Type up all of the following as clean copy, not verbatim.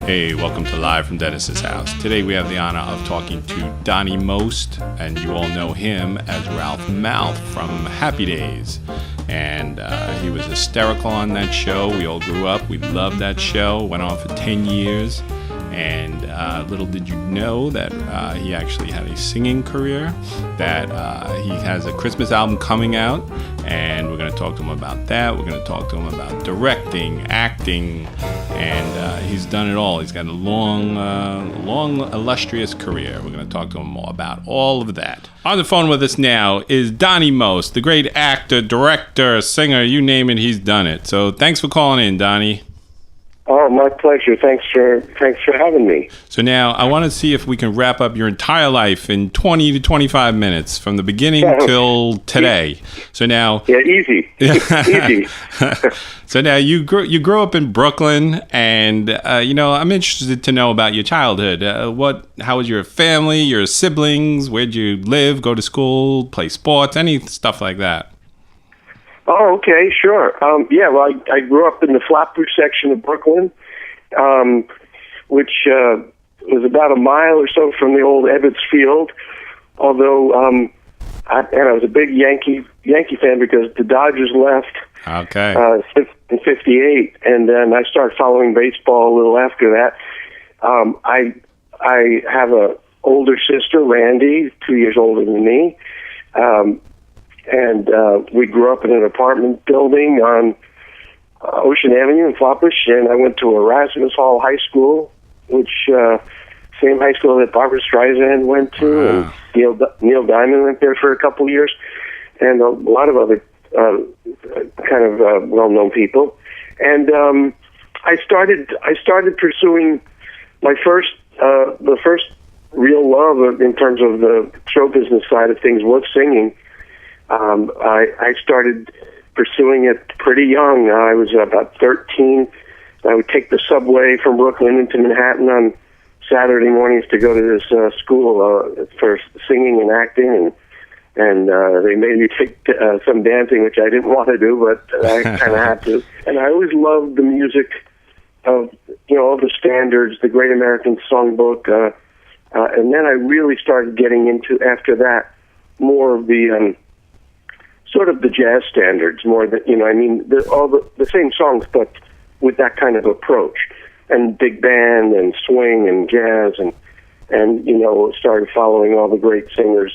Hey, welcome to Live from Dennis's house. Today we have the honor of talking to Donny Most, and you all know him as Ralph Mouth from Happy Days. And he was hysterical on that show. We all grew up. We loved that show. Went on for 10 years. And little did you know that he actually had a singing career, that he has a Christmas album coming out, and we're going to talk to him about that. We're going to talk to him about directing, acting, and he's done it all. He's got a long, illustrious career. We're going to talk to him more about all of that. On the phone with us now is Donny Most, the great actor, director, singer, you name it, he's done it. So thanks for calling in, Donny. Oh, my pleasure. Thanks for having me. So now I want to see if we can wrap up your entire life in 20 to 25 minutes from the beginning till today. So now, easy. Easy. So now you grew up in Brooklyn, and I'm interested to know about your childhood. How was your family, your siblings? Where'd you live? Go to school? Play sports? Any stuff like that? Oh, okay, sure. I grew up in the Flatbush section of Brooklyn, which was about a mile or so from the old Ebbets Field. Although, I was a big Yankee fan because the Dodgers left. Okay. In '58, and then I started following baseball a little after that. I have a older sister, Randy, 2 years older than me. And we grew up in an apartment building on Ocean Avenue in Flatbush, and I went to Erasmus Hall High School, which same high school that Barbra Streisand went to, and Neil Diamond went there for a couple years, and a lot of other well-known people. And I started pursuing my the first real love in terms of the show business side of things was singing. I started pursuing it pretty young. I was about 13. I would take the subway from Brooklyn into Manhattan on Saturday mornings to go to this school for singing and acting, and they made me take some dancing, which I didn't want to do, but I kind of had to. And I always loved the music of all the standards, the Great American Songbook, and then I really started getting into, after that, more of the sort of the jazz standards, more than all the same songs, but with that kind of approach, and big band and swing and jazz, and started following all the great singers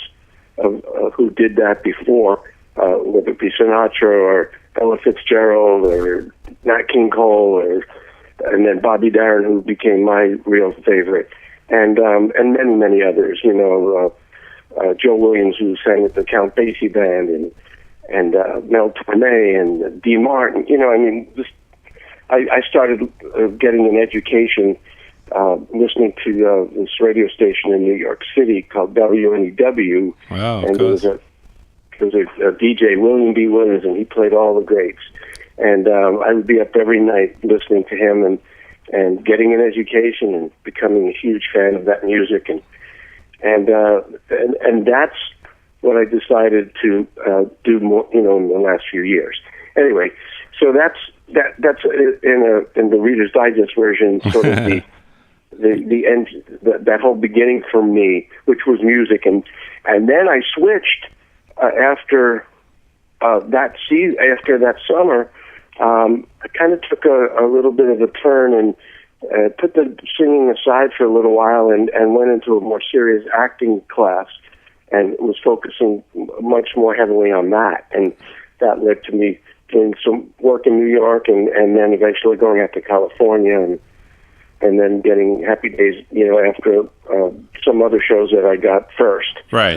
of who did that before, whether it be Sinatra or Ella Fitzgerald or Nat King Cole, and then Bobby Darin, who became my real favorite, and many others. Joe Williams, who sang with the Count Basie band, and Mel Torme and Dee Martin. I started getting an education listening to this radio station in New York City called WNEW. Wow, and there was a DJ, William B. Williams, and he played all the greats. And I would be up every night listening to him and getting an education and becoming a huge fan of that music. And that's what I decided to do more, in the last few years. Anyway, so that's in the Reader's Digest version, sort of the end, that whole beginning for me, which was music, and then I switched after that summer. I kind of took a little bit of a turn and put the singing aside for a little while and went into a more serious acting class, and was focusing much more heavily on that. And that led to me doing some work in New York, and then eventually going out to California, and then getting Happy Days, after some other shows that I got first. Right.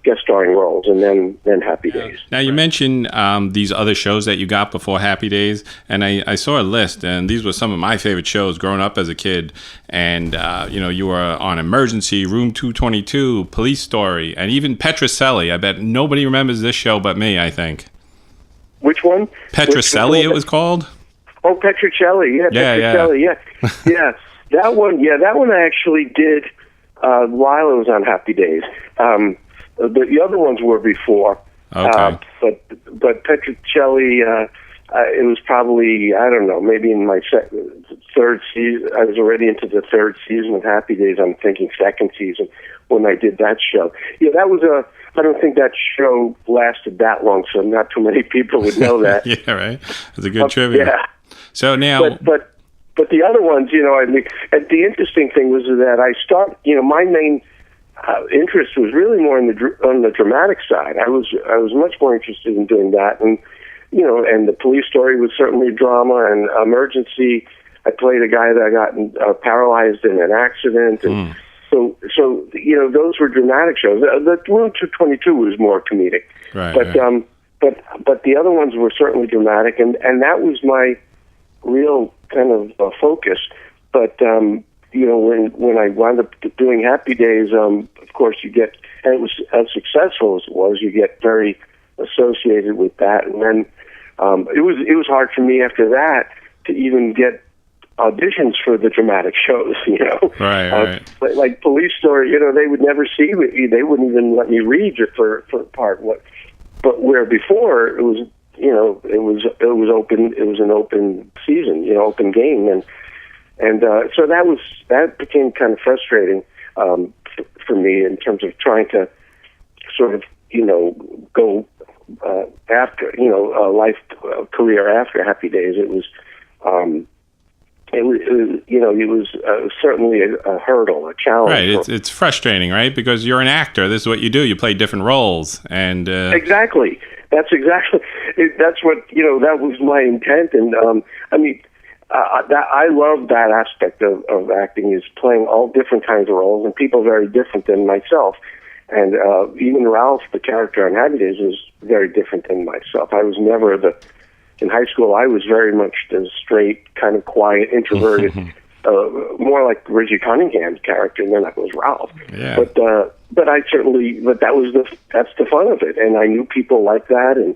Guest starring roles, and then Happy Days. Now, you mentioned these other shows that you got before Happy Days, and I saw a list, and these were some of my favorite shows growing up as a kid. And, you were on Emergency, Room 222, Police Story, and even Petrocelli. I bet nobody remembers this show but me, I think. Which one? Petrocelli, it was called? Oh, Petrocelli, Petrocelli, yeah. That one I actually did while I was on Happy Days. The other ones were before. Okay. But Petrocelli it was probably, I don't know, maybe in my third season. I was already into the third season of Happy Days. I'm thinking second season when I did that show. Yeah, that was I don't think that show lasted that long, so not too many people would know that. Yeah, right. That's a good trivia. Yeah. So now, but the other ones, I mean, and the interesting thing was that my main interest was really more on the dramatic side. I was much more interested in doing that, and and the police story was certainly drama and emergency. I played a guy that got paralyzed in an accident, and so those were dramatic shows. The Room 222 was more comedic, right? But the other ones were certainly dramatic, and that was my real kind of focus. But when I wound up doing Happy Days, of course you get, and it was as successful as it was, you get very associated with that, and then it was hard for me after that to even get auditions for the dramatic shows, Right. Like Police Story, they would never see me. They wouldn't even let me read it for a part. But where before it was, it was open. It was an open season, open game, and so that became kind of frustrating for me in terms of trying to sort of go after a career after Happy Days. It was certainly a hurdle, a challenge. Right, it's frustrating, right? Because you're an actor. This is what you do. You play different roles, and exactly. That's what that was my intent, and I mean, that I love that aspect of acting, is playing all different kinds of roles and people very different than myself. And even Ralph, the character on Happy Days, was very different than myself. I was never in high school, I was very much the straight, kind of quiet, introverted, more like Richie Cunningham's character, and then I was Ralph. Yeah. But that's the fun of it, and I knew people like that, and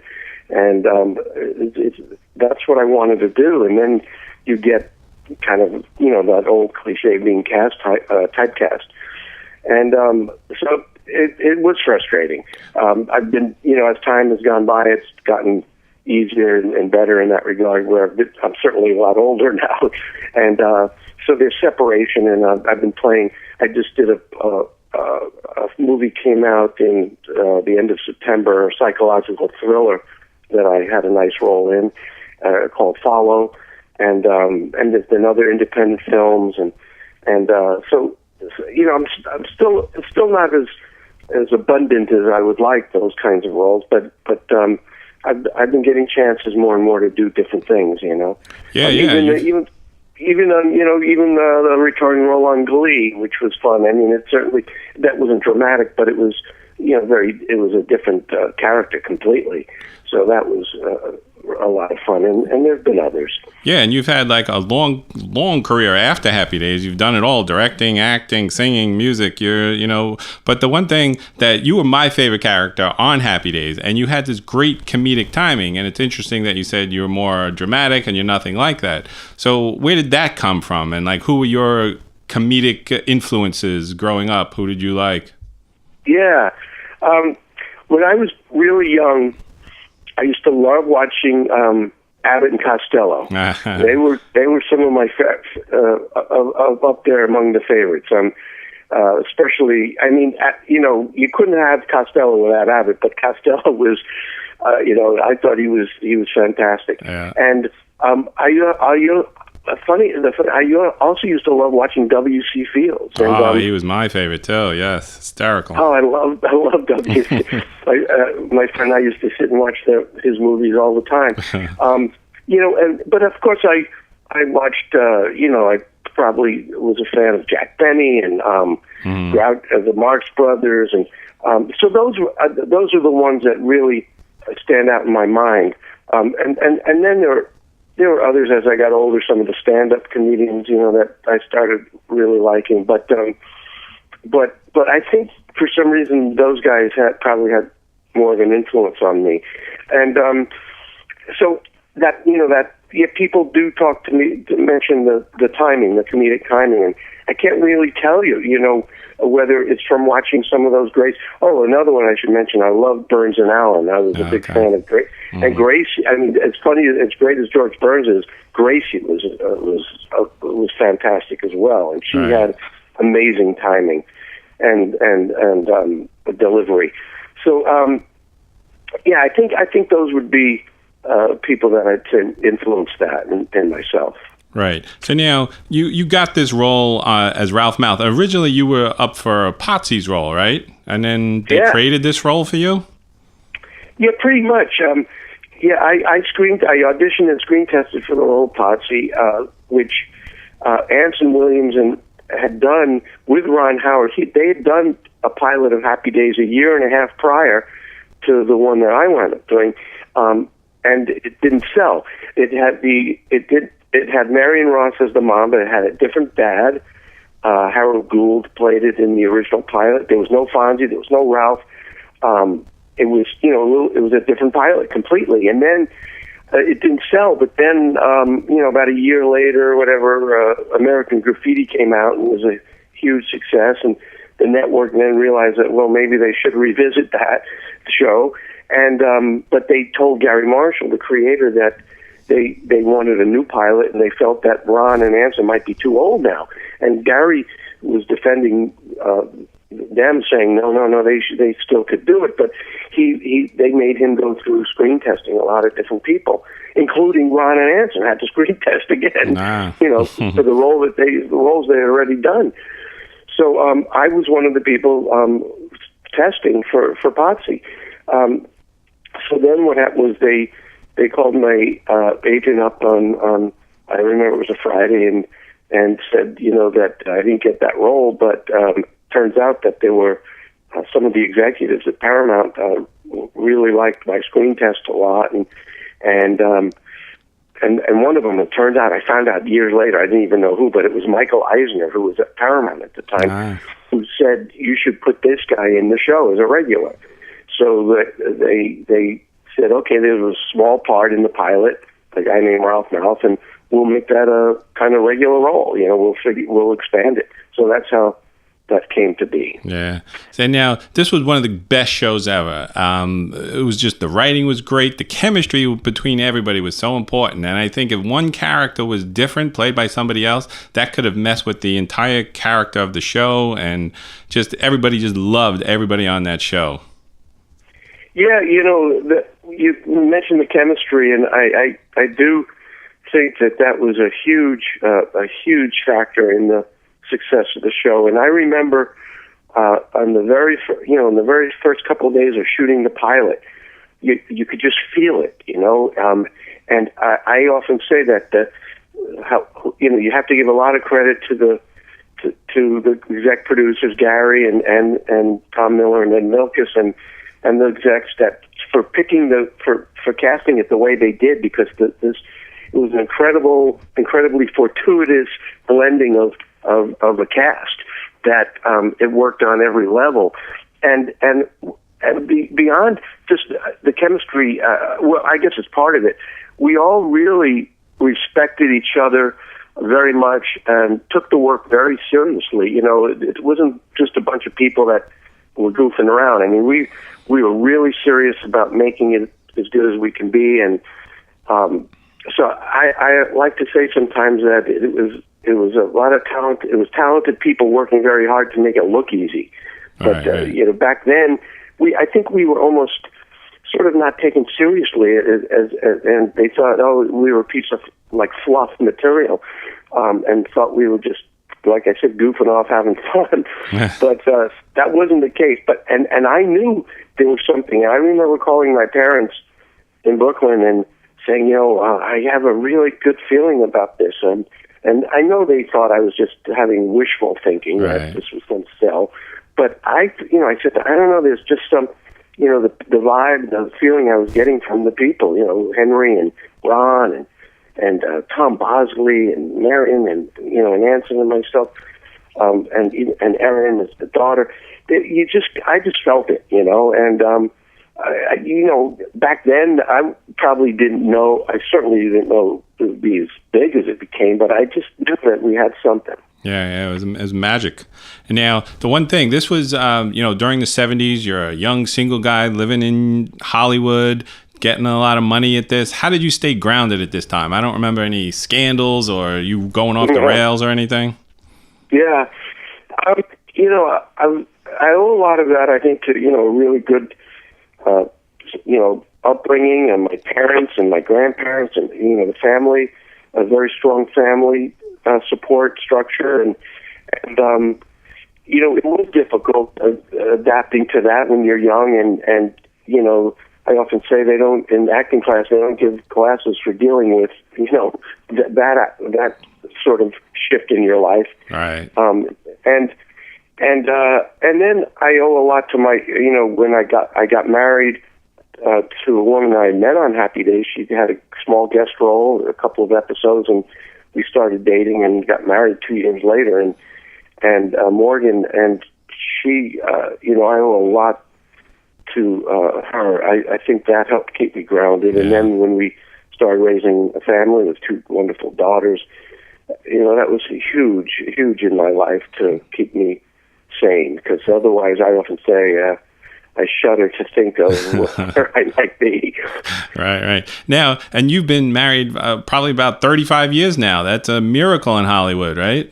that's what I wanted to do. And then you get kind of that old cliche being typecast, and so it was frustrating. I've been as time has gone by, it's gotten easier and better in that regard, where I'm certainly a lot older now, and so there's separation, and I've been playing. I just did a movie came out in the end of September, a psychological thriller that I had a nice role in, called Follow, and there's been other independent films, and so I'm still not as abundant as I would like those kinds of roles, but I've been getting chances more and more to do different things, Even on the recurring role on Glee, which was fun. I mean, it certainly, that wasn't dramatic, but it was it was a different character completely. So that was a lot of fun, and there've been others. Yeah, and you've had like a long career after Happy Days. You've done it all: directing, acting, singing, music. But the one thing that you were my favorite character on Happy Days, and you had this great comedic timing. And it's interesting that you said you were more dramatic, and you're nothing like that. So where did that come from? And like, who were your comedic influences growing up? Who did you like? Yeah, when I was really young, I used to love watching Abbott and Costello. They were some of my up there among the favorites. Especially, I mean, you couldn't have Costello without Abbott, but Costello was, I thought he was fantastic. Yeah. And I also used to love watching W.C. Fields. And, he was my favorite too. Yes, hysterical. Oh, I love W.C. My friend and I used to sit and watch his movies all the time. But of course I watched. I probably was a fan of Jack Benny and the Marx Brothers, and so those are the ones that really stand out in my mind. And then there were others as I got older. Some of the stand-up comedians, that I started really liking. But I think for some reason those guys probably had more of an influence on me. And so that yeah, people do talk to me to mention the timing, the comedic timing, and I can't really tell you, whether it's from watching some of those greats. Oh, another one I should mention. I love Burns and Allen. I was a big fan of Gracie. Mm-hmm. And Gracie. I mean, it's funny. As great as George Burns is, Gracie was fantastic as well, and she had amazing timing and delivery. So yeah, I think those would be people that I'd influence that in myself. Right. So now you got this role as Ralph Mouth. Originally, you were up for Potsy's role, right? And then they created this role for you. Yeah, pretty much. Yeah, I auditioned and screen tested for the role of Potsy, which Anson Williams had done with Ron Howard. They had done a pilot of Happy Days a year and a half prior to the one that I wound up doing, and it didn't sell. It had Marion Ross as the mom, but it had a different dad. Harold Gould played it in the original pilot. There was no Fonzie. There was no Ralph. It was, it was a different pilot completely. And then it didn't sell. But then, about a year later, or whatever, American Graffiti came out and was a huge success. And the network then realized that, well, maybe they should revisit that show. And but they told Gary Marshall, the creator, that they wanted a new pilot, and they felt that Ron and Anson might be too old now. And Gary was defending them, saying no, they still could do it. But they made him go through screen testing a lot of different people, including Ron and Anson had to screen test again. For the roles they had already done. So I was one of the people testing for Potsy. So then what happened was they called my agent up on I remember it was a Friday and said, that I didn't get that role, but turns out that there were some of the executives at Paramount really liked my screen test a lot, and one of them, it turned out, I found out years later, I didn't even know who, but it was Michael Eisner, who was at Paramount at the time, who said, you should put this guy in the show as a regular. So they said, okay, there's a small part in the pilot, a guy named Ralph Mouth, and we'll make that a kind of regular role. We'll expand it. So that's how that came to be. Yeah. So now, this was one of the best shows ever. It was just, the writing was great. The chemistry between everybody was so important. And I think if one character was different, played by somebody else, that could have messed with the entire character of the show. And just everybody just loved everybody on that show. Yeah, you mentioned the chemistry, and I do think that was a huge factor in the success of the show. And I remember in the very first couple of days of shooting the pilot, you could just feel it, and I often say that you have to give a lot of credit to the exec producers, Gary and Tom Miller and Ed Milkus and the execs, that for picking for casting it the way they did, because it was an incredibly fortuitous blending of a cast that it worked on every level, and beyond just the chemistry. Well, I guess it's part of it. We all really respected each other very much and took the work very seriously. It wasn't just a bunch of people that were goofing around. I mean, we were really serious about making it as good as we can be, and so I like to say sometimes that it was a lot of talent. It was talented people working very hard to make it look easy. But right. Back then, I think we were almost sort of not taken seriously, and they thought, we were a piece of like fluff material, and thought we were just, like I said, goofing off, having fun. But that wasn't the case. But and I knew there was something. I remember calling my parents in Brooklyn and saying, I have a really good feeling about this, and I know they thought I was just having wishful thinking that this was going to sell. But I said, I don't know. There's just some, the vibe, the feeling I was getting from the people. Henry and Ron and Tom Bosley and Marion and Anson and myself, and Erin as the daughter. I just felt it, and back then I probably didn't know. I certainly didn't know it would be as big as it became, but I just knew that we had something. Yeah, it was magic. And now, the one thing, this was, during the 70s, you're a young single guy living in Hollywood, getting a lot of money at this. How did you stay grounded at this time? I don't remember any scandals or you going off the rails or anything. Yeah. I owe a lot of that, I think, to, a really good, upbringing, and my parents and my grandparents and, the family, a very strong family support structure. And it was difficult adapting to that when you're young. And I often say in acting class, they don't give classes for dealing with, that sort of shift in your life. Right. And then I owe a lot to my, when I got married to a woman I met on Happy Days. She had a small guest role, a couple of episodes, and we started dating and got married 2 years later. And Morgan, and she, I owe a lot to her. I think that helped keep me grounded. Yeah. And then when we started raising a family with 2 wonderful daughters, that was huge in my life to keep me sane, because otherwise I often say I shudder to think of where I might be. Right. Now, and you've been married probably about 35 years now. That's a miracle in Hollywood, right?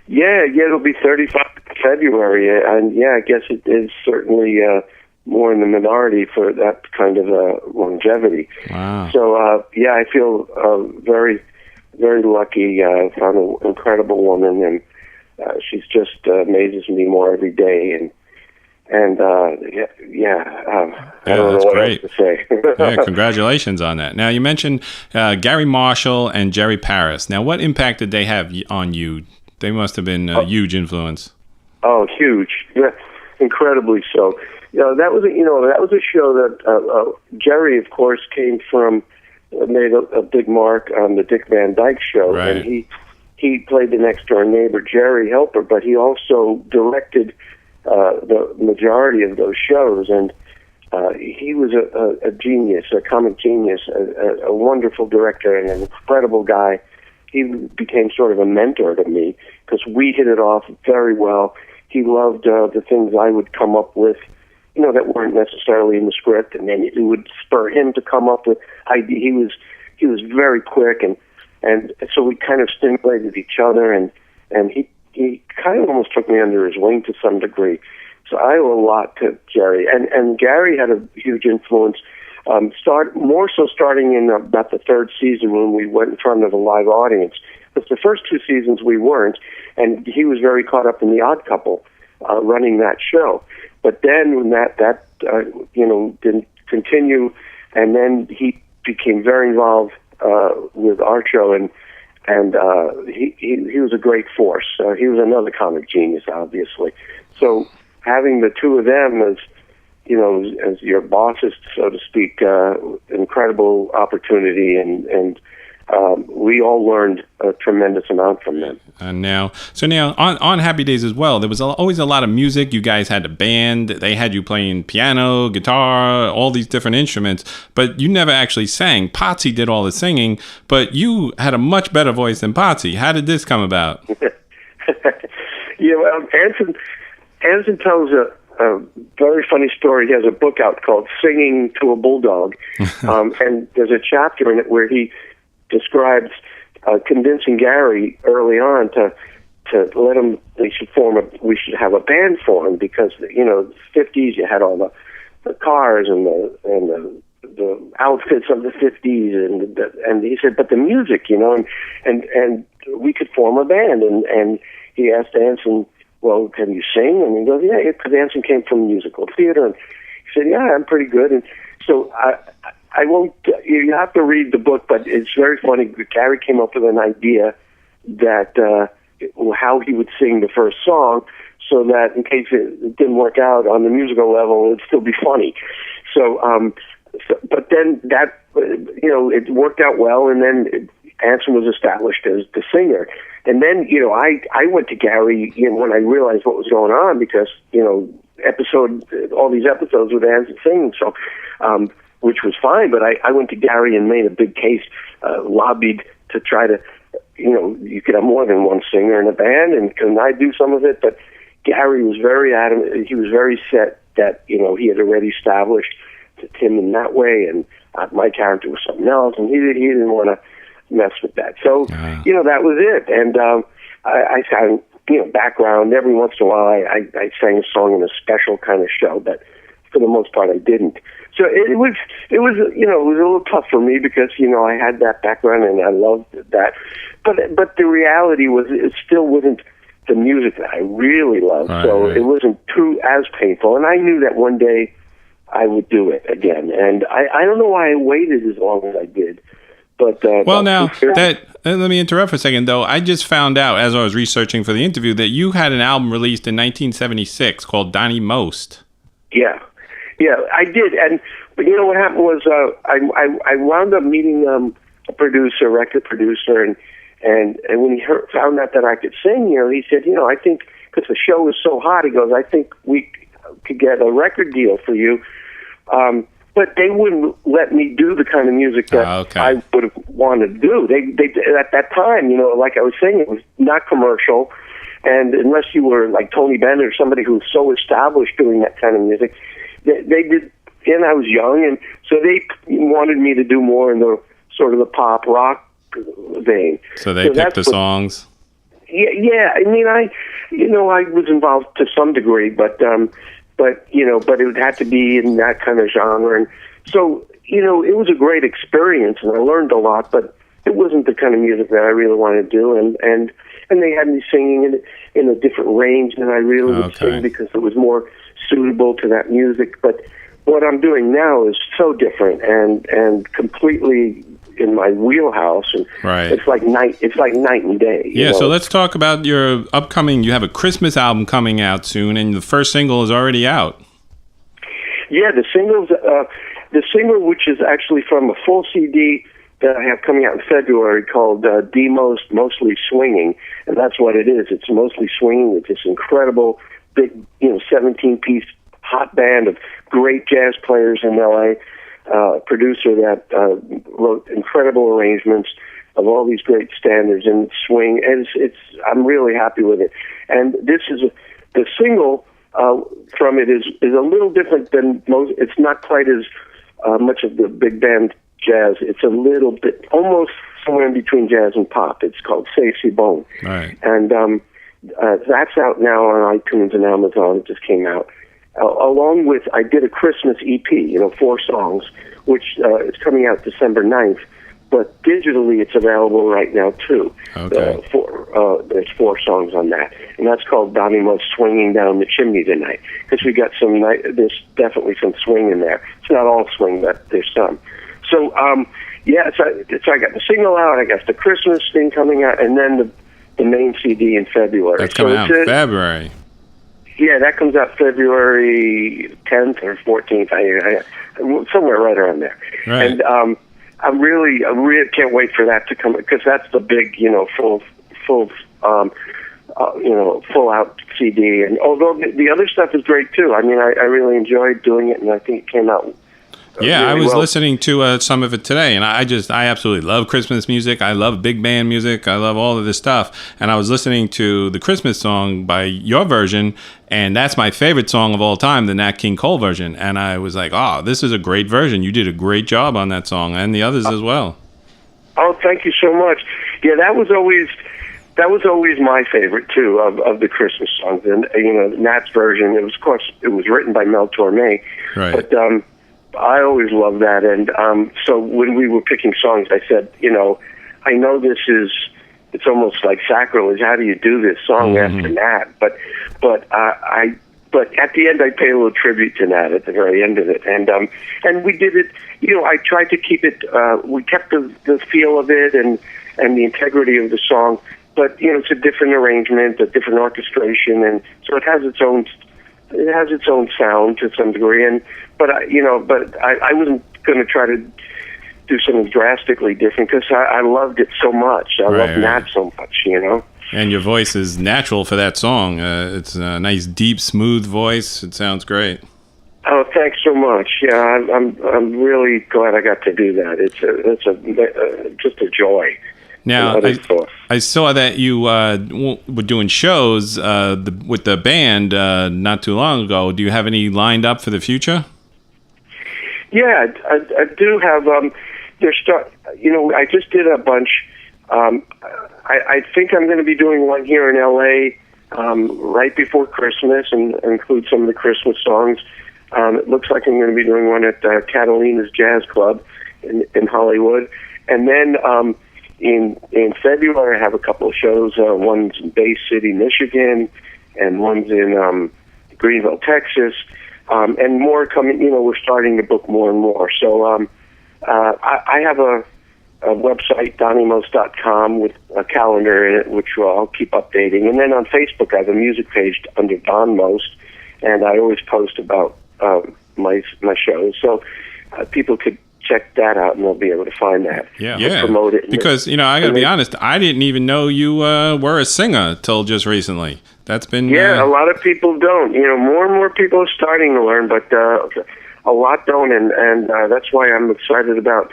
Yeah, it'll be 35 in February, and I guess it is certainly more in the minority for that kind of longevity. Wow. So, I feel very, very lucky. I found an incredible woman, and she's just amazes me more every day. And I don't know what great. else to say. Yeah, congratulations on that. Now, you mentioned Gary Marshall and Jerry Paris. Now, what impact did they have on you? They must have been a huge influence. Oh, huge. Yeah, incredibly so. That was a show that Jerry, of course, came from, made a big mark on the Dick Van Dyke Show. Right. And he played the next door neighbor, Jerry Helper, but he also directed the majority of those shows, and he was a genius, a comic genius, a wonderful director, and an incredible guy. He became sort of a mentor to me because we hit it off very well. He loved the things I would come up with, that weren't necessarily in the script, and then it would spur him to come up with ideas. He was very quick, and so we kind of stimulated each other, and he kind of almost took me under his wing to some degree. So I owe a lot to Jerry. And Gary had a huge influence, more so starting in about the 3rd season when we went in front of a live audience. But the first 2 seasons we weren't, and he was very caught up in The Odd Couple, running that show. But then when that didn't continue, and then he became very involved with our show, and he was a great force. He was another comic genius, obviously. So having the 2 of them as your bosses, so to speak, incredible opportunity, and we all learned a tremendous amount from them. And now on Happy Days as well, there was always a lot of music. You guys had a band. They had you playing piano, guitar, all these different instruments, but you never actually sang. Potsy did all the singing, but you had a much better voice than Potsy. How did this come about? Anson tells a very funny story. He has a book out called Singing to a Bulldog, and there's a chapter in it where he describes convincing Gary early on to let him. We should have a band for him because the 50s you had all the cars and the outfits of the 50s, and he said, but the music, and we could form a band, and he asked Anson, well, can you sing? And he goes, yeah, because Anson came from musical theater, and he said, yeah, I'm pretty good. And so I won't. You have to read the book, but it's very funny. Gary came up with an idea that how he would sing the first song, so that in case it didn't work out on the musical level, it'd still be funny. So but then that it worked out well, and then Anson was established as the singer. And then, I went to Gary, when I realized what was going on, because, all these episodes with Anson singing, so, which was fine, but I went to Gary and made a big case, lobbied to try to, you could have more than one singer in a band, and can I do some of it? But Gary was very adamant. He was very set that, he had already established Tim in that way, and my character was something else, and he didn't want to mess with that. So, that was it. And I sang, background. Every once in a while, I sang a song in a special kind of show, but for the most part, I didn't. So it was it was a little tough for me because, I had that background and I loved that. But the reality was it still wasn't the music that I really loved. Right, so it wasn't too as painful. And I knew that one day I would do it again. And I don't know why I waited as long as I did. But let me interrupt for a second, though. I just found out as I was researching for the interview that you had an album released in 1976 called Donny Most. Yeah, I did. And what happened was I wound up meeting a record producer, and when he found out that I could sing, he said, I think because the show was so hot, he goes, I think we could get a record deal for you. But they wouldn't let me do the kind of music that I would have wanted to do. They at that time, like I was saying, it was not commercial, and unless you were like Tony Bennett or somebody who was so established doing that kind of music, they did. And I was young, and so they wanted me to do more in the sort of the pop rock vein. So they picked the songs. Yeah. I mean, I was involved to some degree, but it would have to be in that kind of genre. And so, it was a great experience, and I learned a lot, but it wasn't the kind of music that I really wanted to do. And they had me singing in a different range than I really would sing because it was more suitable to that music. But what I'm doing now is so different and completely in my wheelhouse, and it's like night and day. Yeah, so let's talk about your upcoming. You have a Christmas album coming out soon, and the first single is already out. Yeah, the single, which is actually from a full CD that I have coming out in February called "Donny Most, Mostly Swinging," and that's what it is. It's mostly swinging with this incredible big, 17-piece hot band of great jazz players in LA. Producer that wrote incredible arrangements of all these great standards and swing, and I'm really happy with it. And this is the single from it is a little different than most. It's not quite as much of the big band jazz. It's a little bit almost somewhere in between jazz and pop. It's called C'est Si Bon, right? And that's out now on iTunes and Amazon. It just came out. Along with, I did a Christmas EP, 4 songs, which is coming out December 9th. But digitally, it's available right now, too. Okay. There's 4 songs on that. And that's called Donny Most Swinging Down the Chimney Tonight. Because we got there's definitely some swing in there. It's not all swing, but there's some. So, so I got the single out, I got the Christmas thing coming out, and then the main CD in February. That's coming out in February. Yeah, that comes out February 10th or 14th, somewhere right around there. Right. And I really can't wait for that to come because that's the big, full out CD. And although the other stuff is great too, I mean, I really enjoyed doing it, and I think it came out. Yeah, really I was well. listening to some of it today, and I absolutely love Christmas music. I love big band music. I love all of this stuff. And I was listening to the Christmas song by your version, and that's my favorite song of all time, the Nat King Cole version. And I was like, oh, this is a great version. You did a great job on that song, and the others as well. Oh, thank you so much. Yeah, that was always my favorite too of the Christmas songs. And Nat's version. It was written by Mel Torme, right? But I always loved that, and so when we were picking songs, I said, I know it's almost like sacrilege. How do you do this song after Nat? But at the end, I paid a little tribute to Nat at the very end of it, and we did it. I tried to keep it. We kept the feel of it and the integrity of the song, but it's a different arrangement, a different orchestration, and so it has its own. It has its own sound to some degree, but I wasn't going to try to do something drastically different because I loved it so much. I love Nat so much, you know. And your voice is natural for that song. It's a nice, deep, smooth voice. It sounds great. Oh, thanks so much. Yeah, I'm really glad I got to do that. It's just a joy. Now, I saw that you were doing shows with the band not too long ago. Do you have any lined up for the future? Yeah, I do have. I just did a bunch. I think I'm going to be doing one here in L.A. Right before Christmas and include some of the Christmas songs. It looks like I'm going to be doing one at Catalina's Jazz Club in Hollywood. And then in February, I have a couple of shows. One's in Bay City, Michigan, and one's in Greenville, Texas. And more coming, we're starting to book more and more. So I have a website, DonnyMost.com, with a calendar in it, which I'll keep updating. And then on Facebook, I have a music page under Don Most, and I always post about my shows. So people could check that out, and they'll be able to find that. Yeah. Promote it. Because, I got to be honest, I didn't even know you were a singer till just recently. That's been... Yeah, a lot of people don't. More and more people are starting to learn, but a lot don't, and that's why I'm excited about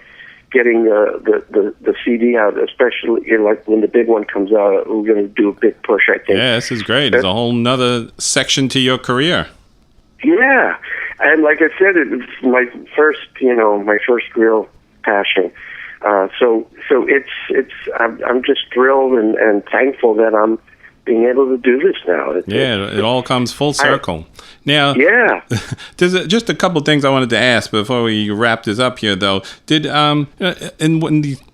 getting the CD out, especially like when the big one comes out. We're going to do a big push, I think. Yeah, this is great. There's a whole nother section to your career. Yeah, and like I said, it's my first real passion. So it's I'm just thrilled and thankful that I'm being able to do this now. It all comes full circle. Now, there's just a couple things I wanted to ask before we wrap this up here, though. Did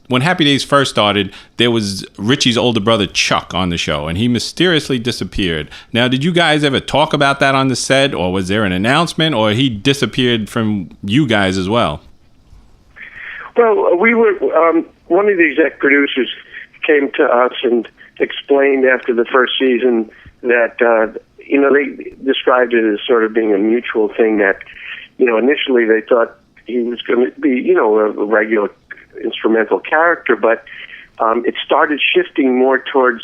when Happy Days first started, there was Richie's older brother Chuck on the show, and he mysteriously disappeared. Now, did you guys ever talk about that on the set, or was there an announcement, or he disappeared from you guys as well? Well, we were one of the exec producers came to us and explained after the first season that they described it as sort of being a mutual thing, that initially they thought he was going to be a regular instrumental character, but it started shifting more towards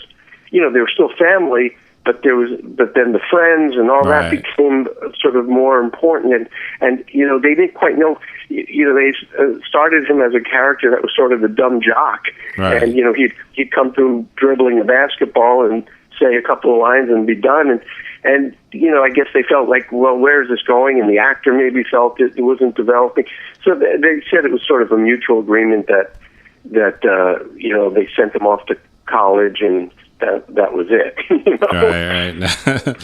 they were still family, but then the friends and all that became sort of more important, and they didn't quite know. They started him as a character that was sort of the dumb jock, and he'd come through dribbling a basketball and say a couple of lines and be done, and I guess they felt like, well, where is this going? And the actor maybe felt it wasn't developing, so they said it was sort of a mutual agreement that they sent him off to college, and that was it. Right.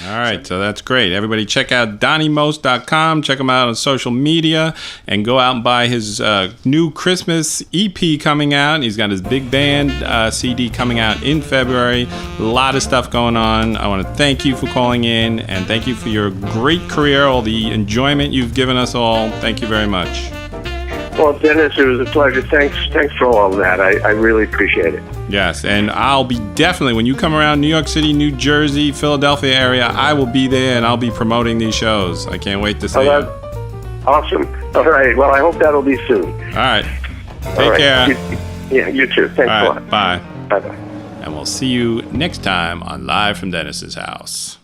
All right, so that's great. Everybody check out DonnyMost.com. Check him out on social media, and go out and buy his new Christmas EP coming out. He's got his big band CD coming out in February. A lot of stuff going on. I want to thank you for calling in, and thank you for your great career, all the enjoyment you've given us all. Thank you very much. Well, Dennis, it was a pleasure. Thanks for all of that. I really appreciate it. Yes, and I'll be definitely, when you come around New York City, New Jersey, Philadelphia area, I will be there, and I'll be promoting these shows. I can't wait to see you. Awesome. All right. Well, I hope that'll be soon. All right. Take care. You too. Thanks a lot. Bye. Bye-bye. And we'll see you next time on Live from Dennis's House.